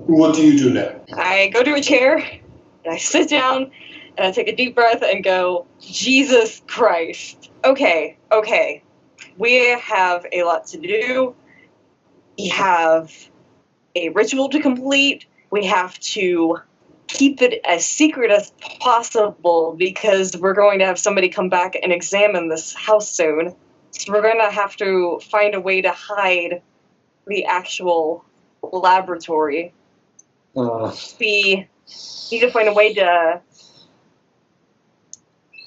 What do you do now? I go to a chair, and I sit down, and I take a deep breath and go, Jesus Christ. Okay. We have a lot to do. We have a ritual to complete. We have to keep it as secret as possible because we're going to have somebody come back and examine this house soon. So we're going to have to find a way to hide the actual laboratory. We need to find a way to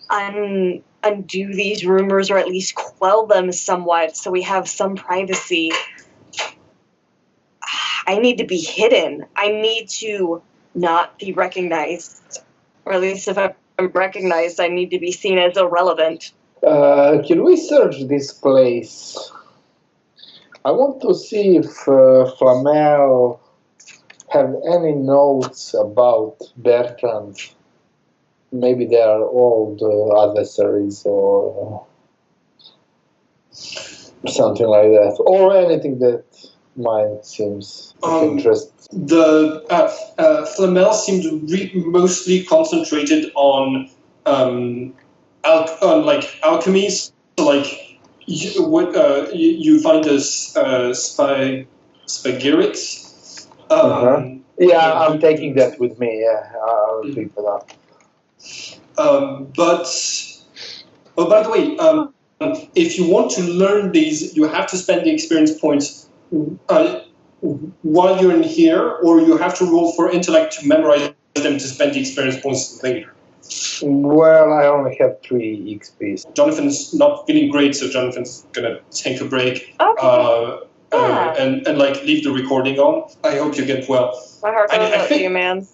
undo these rumors or at least quell them somewhat so we have some privacy. I need to be hidden. I need to not be recognized. Or at least if I'm recognized, I need to be seen as irrelevant. Can we search this place? I want to see if Flamel have any notes about Bertrand. Maybe they are old adversaries or something like that, or anything that might seems of interest. The Flamel seemed mostly concentrated on alchemy. So like you find this spagyrix. Yeah, I'm taking that with me. Yeah, I'll pick it up. But by the way, if you want to learn these, you have to spend the experience points while you're in here, or you have to roll for intellect to memorize them to spend the experience points later. Well, I only have 3 XP. Jonathan's not feeling great, so Jonathan's gonna take a break. Okay. And like leave the recording on. I hope you get well. My heart goes out to you, man.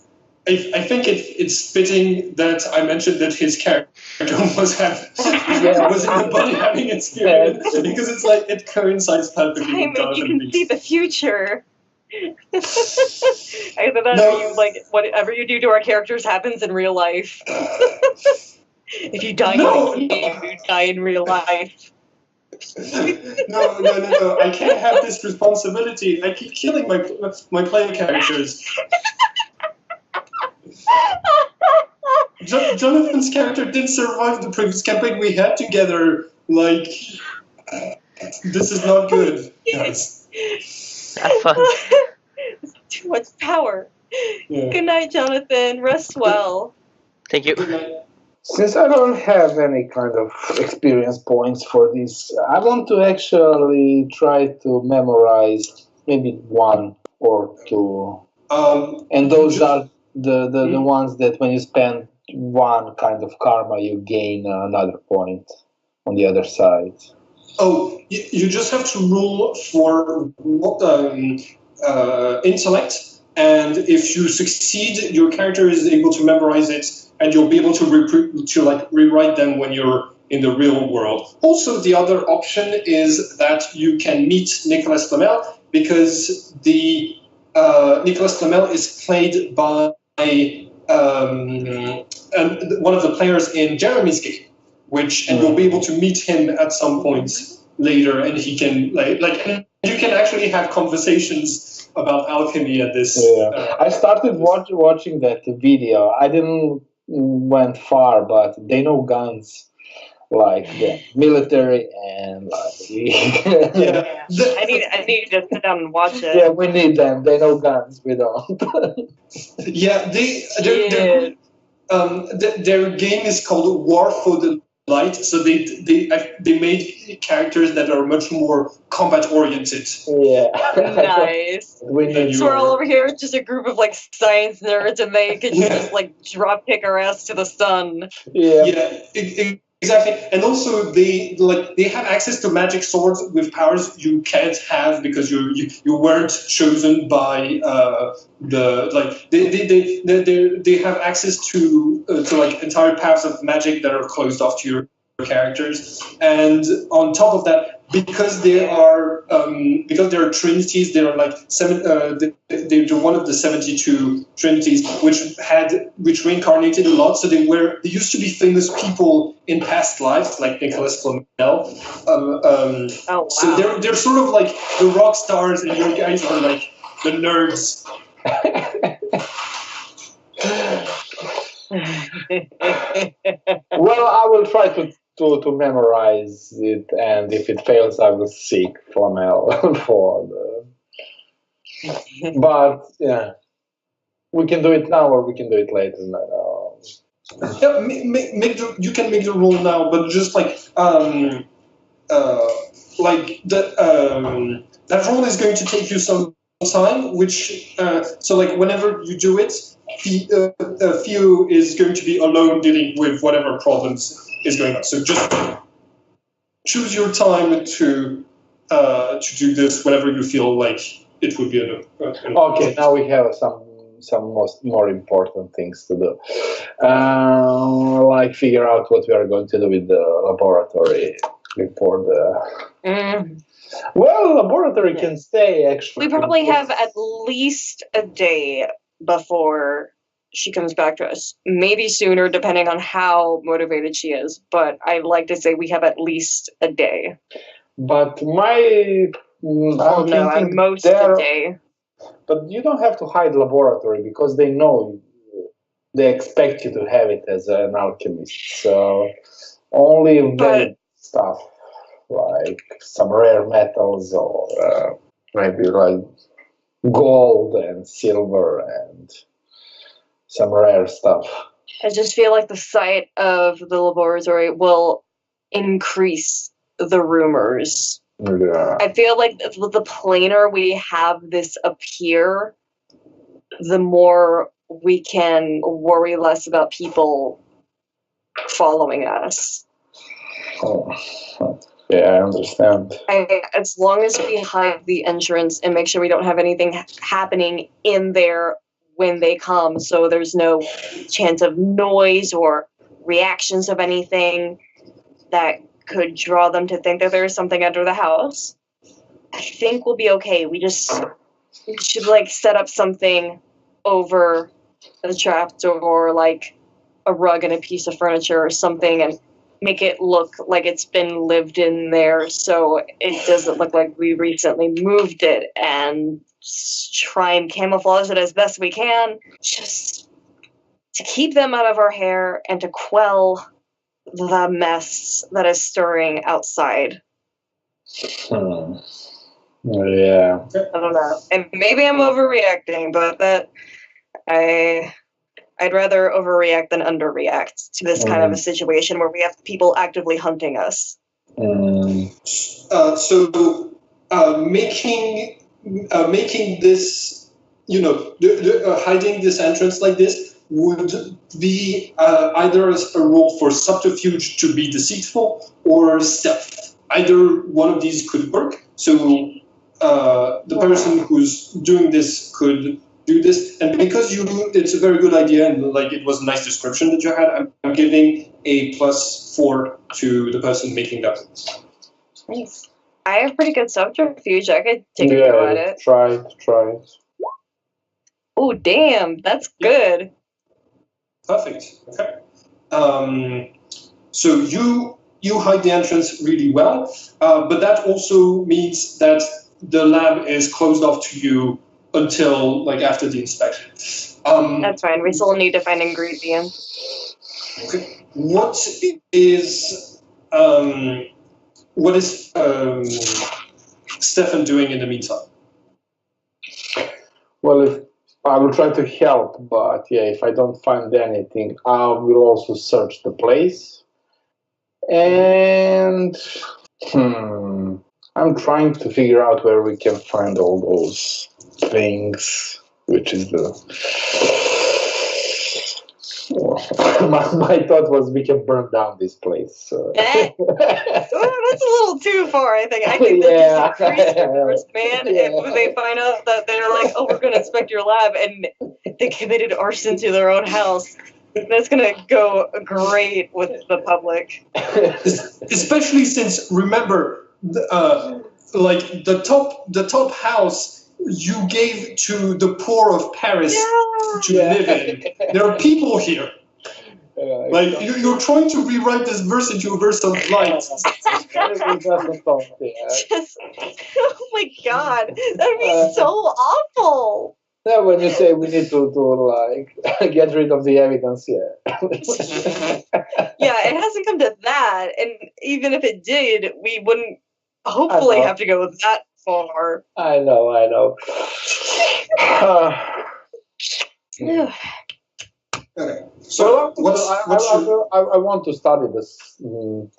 I think it's fitting that I mentioned that his character was in the body having experience because it's like it coincides perfectly. Hey, man, you can see the future. Either that or you, like, whatever you do to our characters happens in real life. If you die in the game, you die in real life. No, I can't have this responsibility. I keep killing my player characters. Jonathan's character didn't survive the previous campaign we had together. Like, this is not good. Yes. Have fun. Too much power. Yeah. Good night, Jonathan. Rest well. Thank you. Since I don't have any kind of experience points for this, I want to actually try to memorize maybe 1 or 2. And those are the ones that when you spend 1 kind of karma, you gain another point on the other side. Oh, you just have to roll for intellect, and if you succeed, your character is able to memorize it, and you'll be able to rewrite them when you're in the real world. Also, the other option is that you can meet Nicolas Flamel, because the Nicolas Flamel is played by one of the players in Jeremy's game, and you'll be able to meet him at some point later, and he can and you can actually have conversations about alchemy at this. Yeah. I started watching that video. I didn't went far, but they know guns, like the military and like. Yeah. I need to sit down and watch it. Yeah, we need them. They know guns. We don't. Yeah, their game is called War for the Light, so they made characters that are much more combat oriented. Yeah, nice. So we're all over here, just a group of like science nerds, and they can just like drop kick our ass to the sun. Yeah, exactly. And also they have access to magic swords with powers you can't have because you weren't chosen by they have access to like entire paths of magic that are closed off to your characters. And on top of that, because they are trinities, they are like they're one of the 72 trinities which reincarnated a lot. So they used to be famous people in past lives, like Nicolas Flamel. Wow. So they're sort of like the rock stars, and you guys are like the nerds Well, I will try to memorize it, and if it fails, I will seek Flamel for the. But yeah, we can do it now, or we can do it later. Yeah, you can make the roll now, but just that roll is going to take you some time. Which so like whenever you do it, Theo is going to be alone dealing with whatever problems is going on. So just choose your time to do this whenever you feel like it would be Okay, now we have some more important things to do, like figure out what we are going to do with the laboratory before the. Well, laboratory can stay actually. We probably have at least a day before she comes back to us. Maybe sooner, depending on how motivated she is. But I'd like to say we have at least a day. But at most a day. But you don't have to hide laboratory because they know, they expect you to have it as an alchemist. So only very stuff like some rare metals or maybe like gold and silver and some rare stuff. I just feel like the sight of the laboratory will increase the rumors. Yeah. I feel like the plainer we have this appear, the more we can worry less about people following us. Oh, yeah, I understand. As long as we hide the entrance and make sure we don't have anything happening in there when they come, so there's no chance of noise or reactions of anything that could draw them to think that there's something under the house, I think we'll be okay. We should like set up something over the trapdoor, like a rug and a piece of furniture or something, and make it look like it's been lived in there, so it doesn't look like we recently moved it, and try and camouflage it as best we can, just to keep them out of our hair and to quell the mess that is stirring outside. Yeah. I don't know. And maybe I'm overreacting, but I'd rather overreact than underreact to this kind of a situation where we have people actively hunting us. Making this, hiding this entrance like this would be either a role for subterfuge to be deceitful or stealth. Either one of these could work. So the person who's doing this could do this, and because it's a very good idea, and like it was a nice description that you had, I'm giving a +4 to the person making that. Nice. I have pretty good subterfuge. I could take a go at it. Try it. Oh, damn, that's good. Perfect. Okay. So you hide the entrance really well, but that also means that the lab is closed off to you until like after the inspection. That's fine. We still need to find ingredients. Okay. What is Stefan doing in the meantime? Well, I will try to help, but yeah, if I don't find anything, I will also search the place. And I'm trying to figure out where we can find all those things, which is my thought was we can burn down this place. That's a little too far, I think. I think that just increased the risk, man. If they find out that they're like, oh, we're going to inspect your lab, and they committed arson to their own house, that's going to go great with the public. Especially since, remember, the top house you gave to the poor of Paris to live in. There are people here. You're trying to rewrite this verse into a verse of light. Oh my god, that'd be so awful. Yeah, when you say we need to like get rid of the evidence, yeah. Yeah, it hasn't come to that, and even if it did, we wouldn't hopefully have to go that far. I know. Okay. So I want to study this.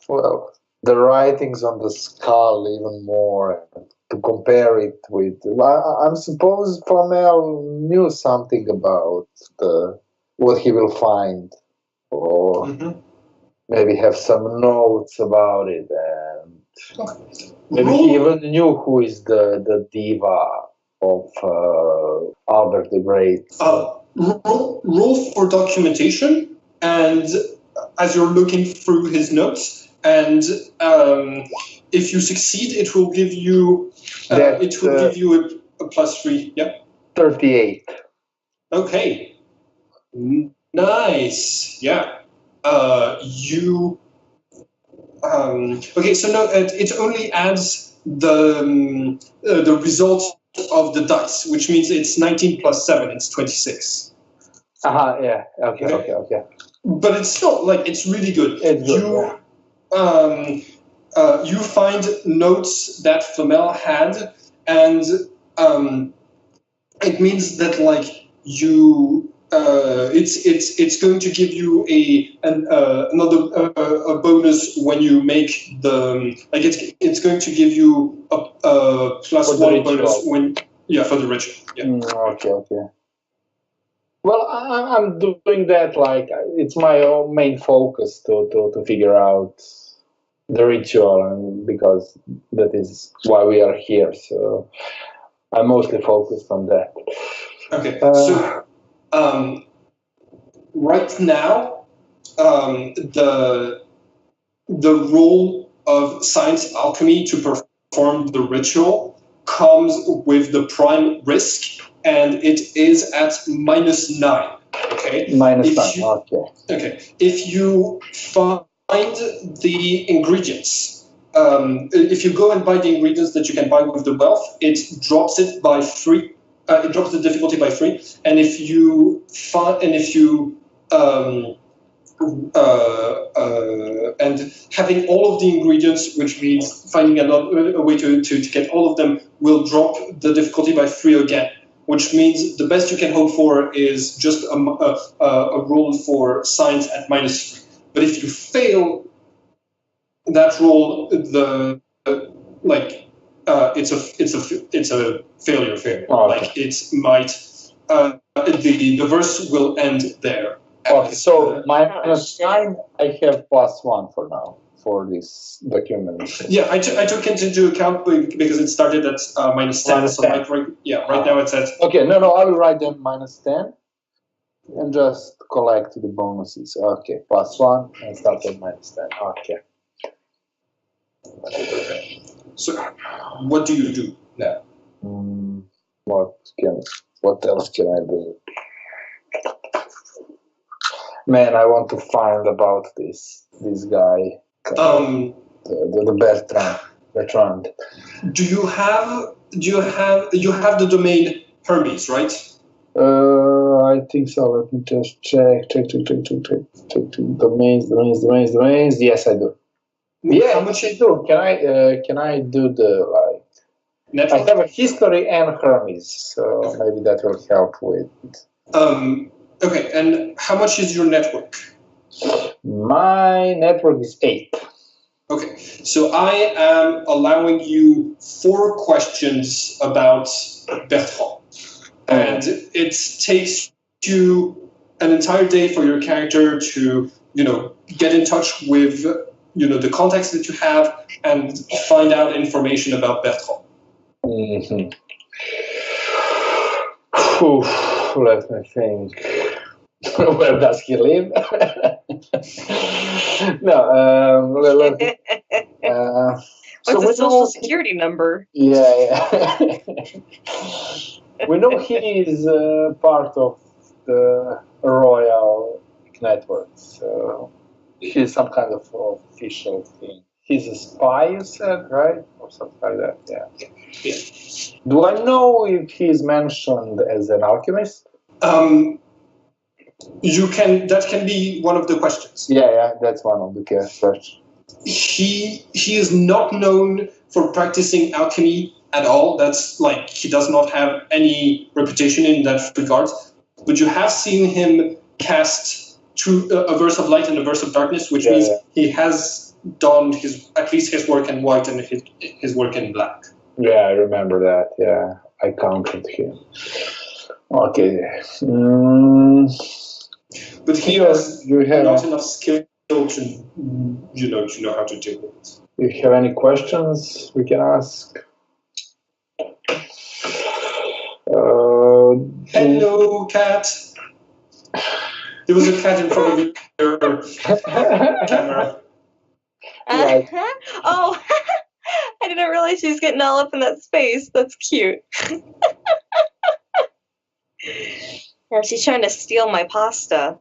Well, the writings on the skull even more and to compare it with. I'm suppose Flamel knew something about what he will find, or maybe have some notes about it, and maybe he even knew who is the Deva of Albert the Great. Roll for documentation, and as you're looking through his notes, and if you succeed, it will give you a +3. Yeah. 38. Okay. Nice. Yeah. You. Okay. So no, it only adds the result of the dice, which means it's 19 plus 7. It's 26. Yeah. Okay. But it's still it's really good. It's good. You find notes that Flamel had, and it means that you. It's going to give you another bonus when you make the it's going to give you a +1 bonus when for the ritual. Yeah. Okay. Well, I'm doing that it's my own main focus to figure out the ritual, and because that is why we are here. So I'm mostly focused on that. Okay. Right now, the role of science alchemy to perform the ritual comes with the prime risk, and it is at -9. Okay. -9. Okay. If you find the ingredients, if you go and buy the ingredients that you can buy with the wealth, it drops it by 3. It drops the difficulty by 3. And if you and having all of the ingredients, which means finding a way to get all of them, will drop the difficulty by 3 again. Which means the best you can hope for is just a roll for science at -3. But if you fail that roll, it's a failure. It might the verse will end there. Okay, so -9, I have +1 for now for this document. Yeah, I took it into account because it started at -10. So right now it's at. Okay, no, I will write them -10 and just collect the bonuses. Okay, +1 and start at -10. Okay. So, what do you do now? What else can I do? Man, I want to find about this guy. The Bertrand. Do you have the domain Hermes, right? I think so. Let me just check. Domains. Yes, I do. Yeah, how much I do? Can I do the network? I have a history and Hermes, so maybe that will help with. Okay, and how much is your network? My network is 8. Okay, so I am allowing you 4 questions about Bertrand. And it takes you an entire day for your character to, get in touch with, the contacts that you have and find out information about Bertrand. Mm-hmm. Let me think. Where does he live? No. What's his social security number? Yeah. We know he is part of the royal network, so he's some kind of official thing. he's a spy, you said, right? Or something like that, yeah. Yeah. Do I know if he's mentioned as an alchemist? That can be one of the questions. Yeah, that's one of the questions. He is not known for practicing alchemy at all. That's like, he does not have any reputation in that regard. But you have seen him cast a verse of light and a verse of darkness, which means he has donned at least his work in white and his work in black. Yeah, I remember that. Yeah, I counted him. Okay. But he has not enough skill to know how to deal with it. Do you have any questions we can ask? Hello, cat. There was a cat in front of your camera. Right. Oh, I didn't realize she was getting all up in that space. That's cute. Yeah, she's trying to steal my pasta.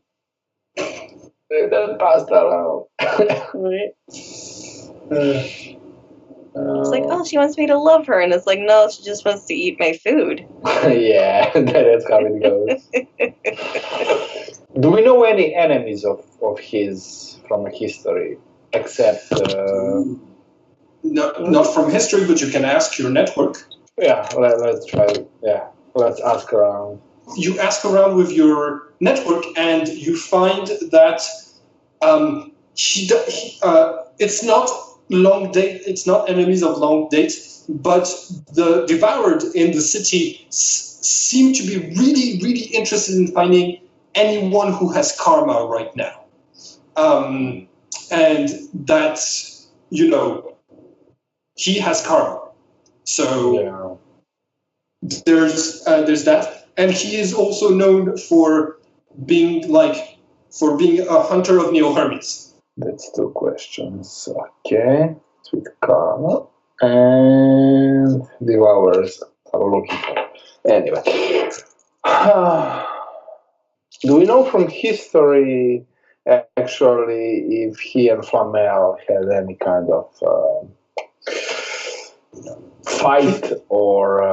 That pasta now. Right. It's like, oh, she wants me to love her, and it's like, no, she just wants to eat my food. Yeah, that's how it goes. Do we know any enemies of his from history, except? Not from history, but you can ask your network. Yeah, let's try. Yeah, let's ask around. You ask around with your network, and you find that it's not long date. It's not enemies of long date, but the devoured in the city seem to be really, really interested in finding anyone who has karma right now, and that he has karma. So there's that, and he is also known for being a hunter of Neo Hermes. That's 2 questions. Okay, with karma and devours are looking for. Anyway, do we know from history actually if he and Flamel had any kind of fight or?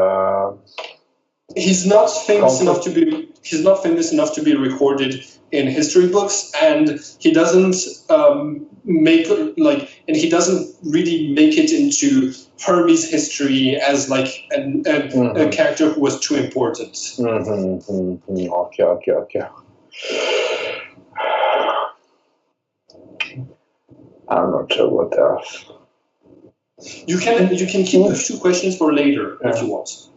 He's not famous enough to be. He's not famous enough to be recorded in history books, and he doesn't he doesn't really make it into Hermes' history as like a character who was too important. Okay. I'm not sure what else. You can keep those 2 questions for later if you want.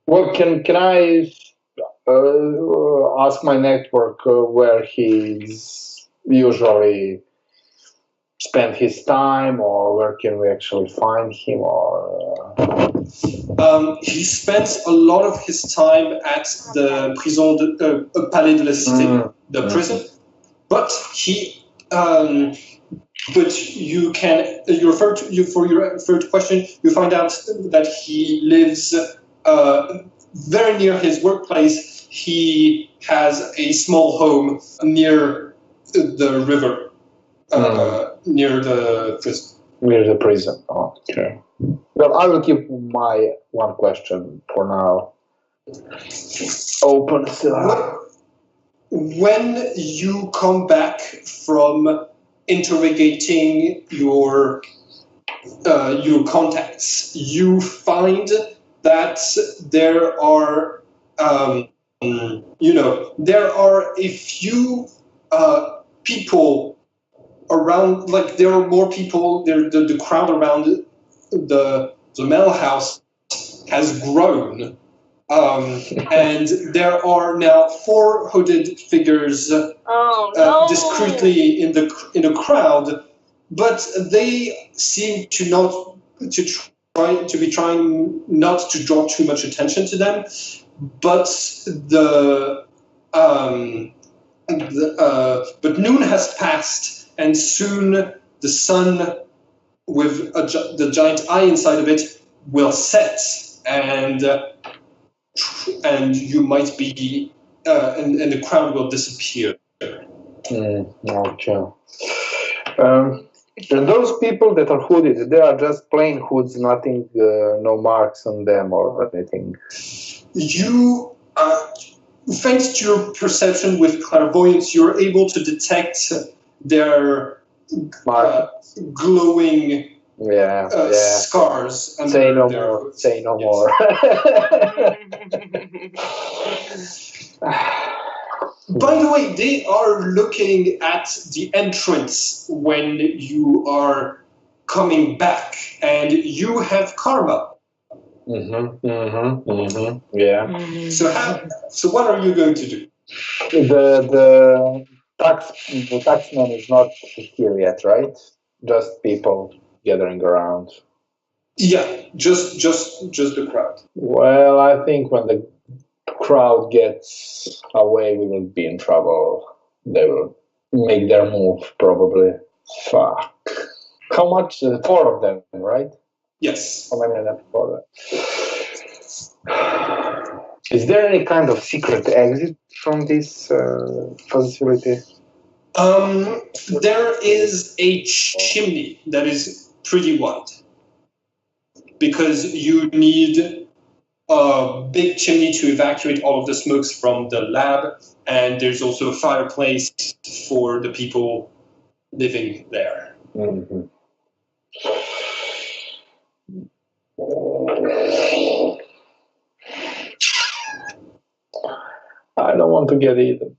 Well, can I ask my network where he's usually spend his time, or where can we actually find him? Or he spends a lot of his time at the Palais de la Cité, the prison. But you can for your third question, you find out that he lives very near his workplace. He has a small home near the river, near the prison. Near the prison. Oh, okay. Well, I will keep my 1 question for now open. When you come back from interrogating your contacts, you find that there are a few people around. Like, there are more people. The crowd around the Mel house has grown, and there are now 4 hooded figures discreetly in the crowd, but they seem to be trying not to draw too much attention to them. But but noon has passed, and soon the sun with the giant eye inside of it will set, and you might be and the crowd will disappear. Okay. And those people that are hooded, they are just plain hoods, nothing, no marks on them or anything. You, thanks to your perception with clairvoyance, you're able to detect their glowing scars. Say no more. Say no more. By the way, they are looking at the entrance when you are coming back, and you have karma. Yeah. So what are you going to do? The taxman is not here yet, right? Just people gathering around. Yeah, just the crowd. Well, I think when the crowd gets away, we will be in trouble. They will make their move, probably. Fuck. How much? 4 of them, right? Yes. How many of them? 4 of them. Is there any kind of secret exit from this facility? There is a chimney that is pretty wide because you need a big chimney to evacuate all of the smokes from the lab, and there's also a fireplace for the people living there. Mm-hmm. I don't want to get eaten.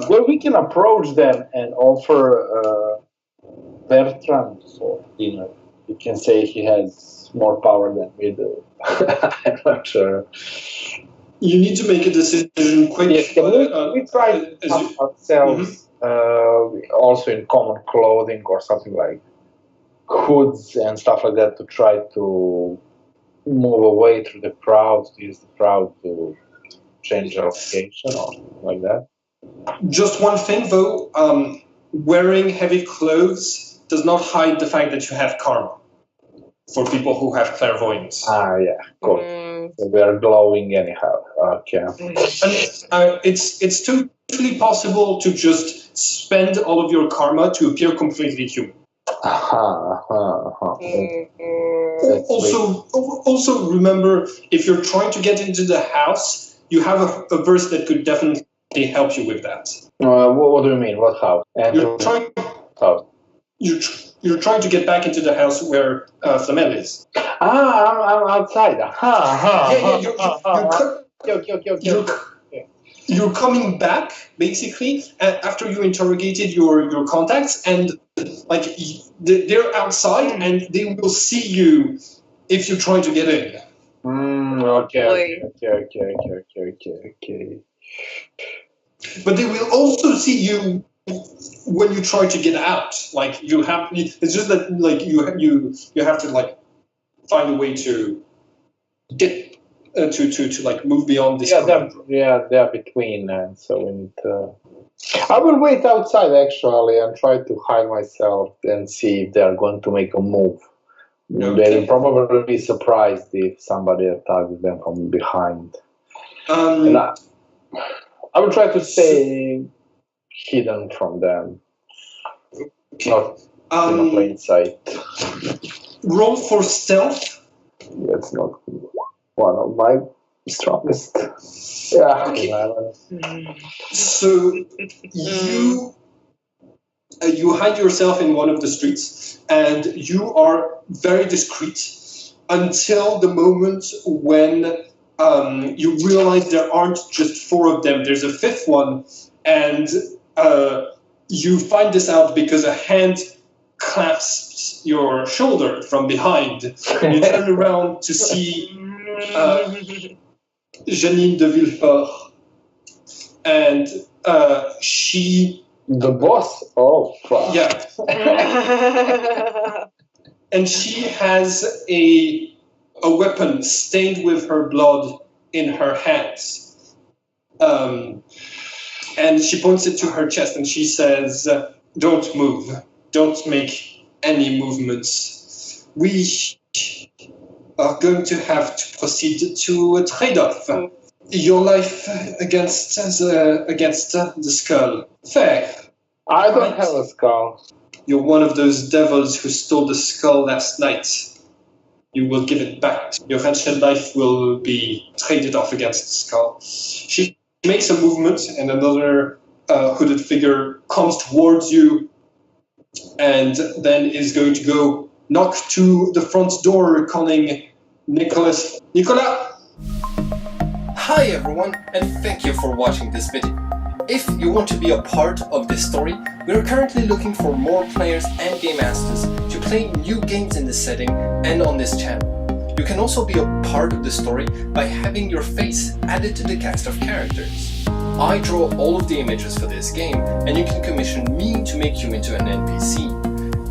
Well, we can approach them and offer Bertrand for dinner. You can say he has more power than we do. I'm not sure. You need to make a decision quick. Yes, we try to ourselves also in common clothing or something like hoods and stuff like that to try to move away through the crowd, to use the crowd to change our location or something like that. Just one thing though, wearing heavy clothes does not hide the fact that you have karma for people who have clairvoyance. Yeah, cool. So we are glowing anyhow. Okay. And it's totally possible to just spend all of your karma to appear completely human. Also remember, if you're trying to get into the house, you have a verse that could definitely help you with that. What do you mean? What house? You're trying to get back into the house where Flamel is. I'm outside. You're coming back basically after you interrogated your contacts, and like they're outside and they will see you if you're trying to get in. Okay. But they will also see you when you try to get out. Like it's just that like you have to like find a way to get to like move beyond this. They're between, so we need to. I will wait outside actually and try to hide myself and see if they are going to make a move. Okay. They will probably be surprised if somebody attacks them from behind. And I will try to stay hidden from them, not in plain sight. Roll for stealth. That's not one of my strongest. Yeah. Okay. So you hide yourself in one of the streets, and you are very discreet until the moment when you realize there aren't just 4 of them. There's a 5th one, and you find this out because a hand clasps your shoulder from behind. You turn around to see Janine de Villefort, and she... The boss? Oh, fuck. Yeah. And she has a weapon stained with her blood in her hands. And she points it to her chest and she says, "Don't move. Don't make any movements. We are going to have to proceed to a trade-off. Your life against the skull. Fair. I don't Right. have a skull. You're one of those devils who stole the skull last night. You will give it back. Your ancient life will be traded off against the skull. She makes a movement, and another hooded figure comes towards you, and then is going to go knock to the front door, calling Nicholas. Nicolas! Hi everyone, and thank you for watching this video. If you want to be a part of this story, we are currently looking for more players and game masters to play new games in this setting and on this channel. You can also be a part of the story by having your face added to the cast of characters. I draw all of the images for this game, and you can commission me to make you into an NPC.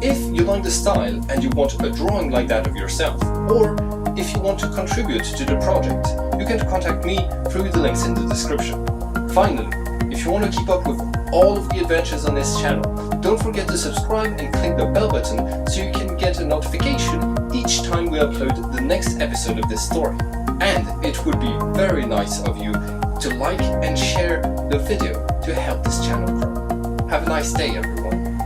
If you like the style and you want a drawing like that of yourself, or if you want to contribute to the project, you can contact me through the links in the description. Finally, if you want to keep up with all of the adventures on this channel, don't forget to subscribe and click the bell button so you can get a notification each time we upload the next episode of this story. And it would be very nice of you to like and share the video to help this channel grow. Have a nice day, everyone.